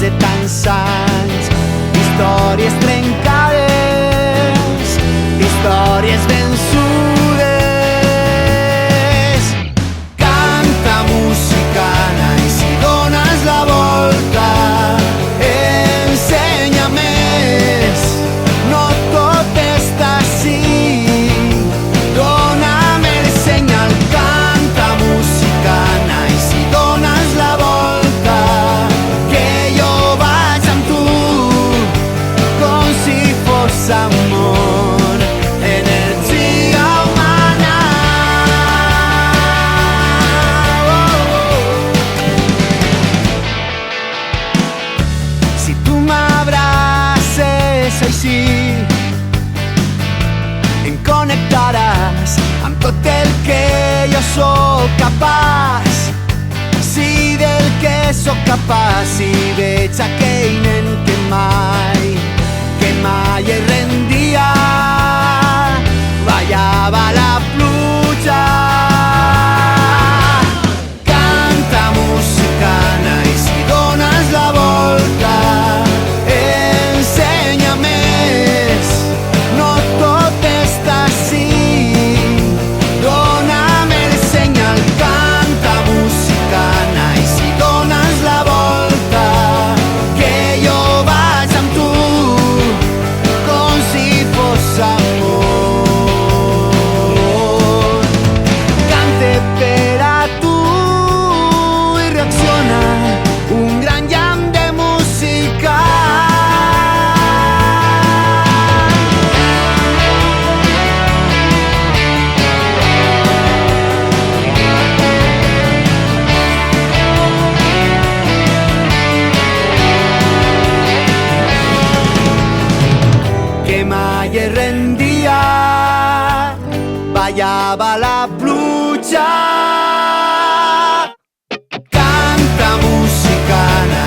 de tants anys. Històries trencades, històries vençudes. Canta musicana i si dones la volta ensenya més. No tot està així, dona'm el senyal. Canta musicana i si dones la volta que jo vaig amb tu com si fos amor, energia humana. Si tu m'abraces així em connectaràs amb tot el que jo sóc capaç. Si del que sóc capaç, si veig aquell nen que mai es rendia, ballava la pluja. Canta musicana i si dones la volta ensenya més. No tot està així, dona'm el senyal. Canta musicana i si dones la volta que jo vaig amb tu com si fos amor. Cante per a tu i reacciona un gran llamp de música. Que mai es rendia, ballava la pluja. Canta musicana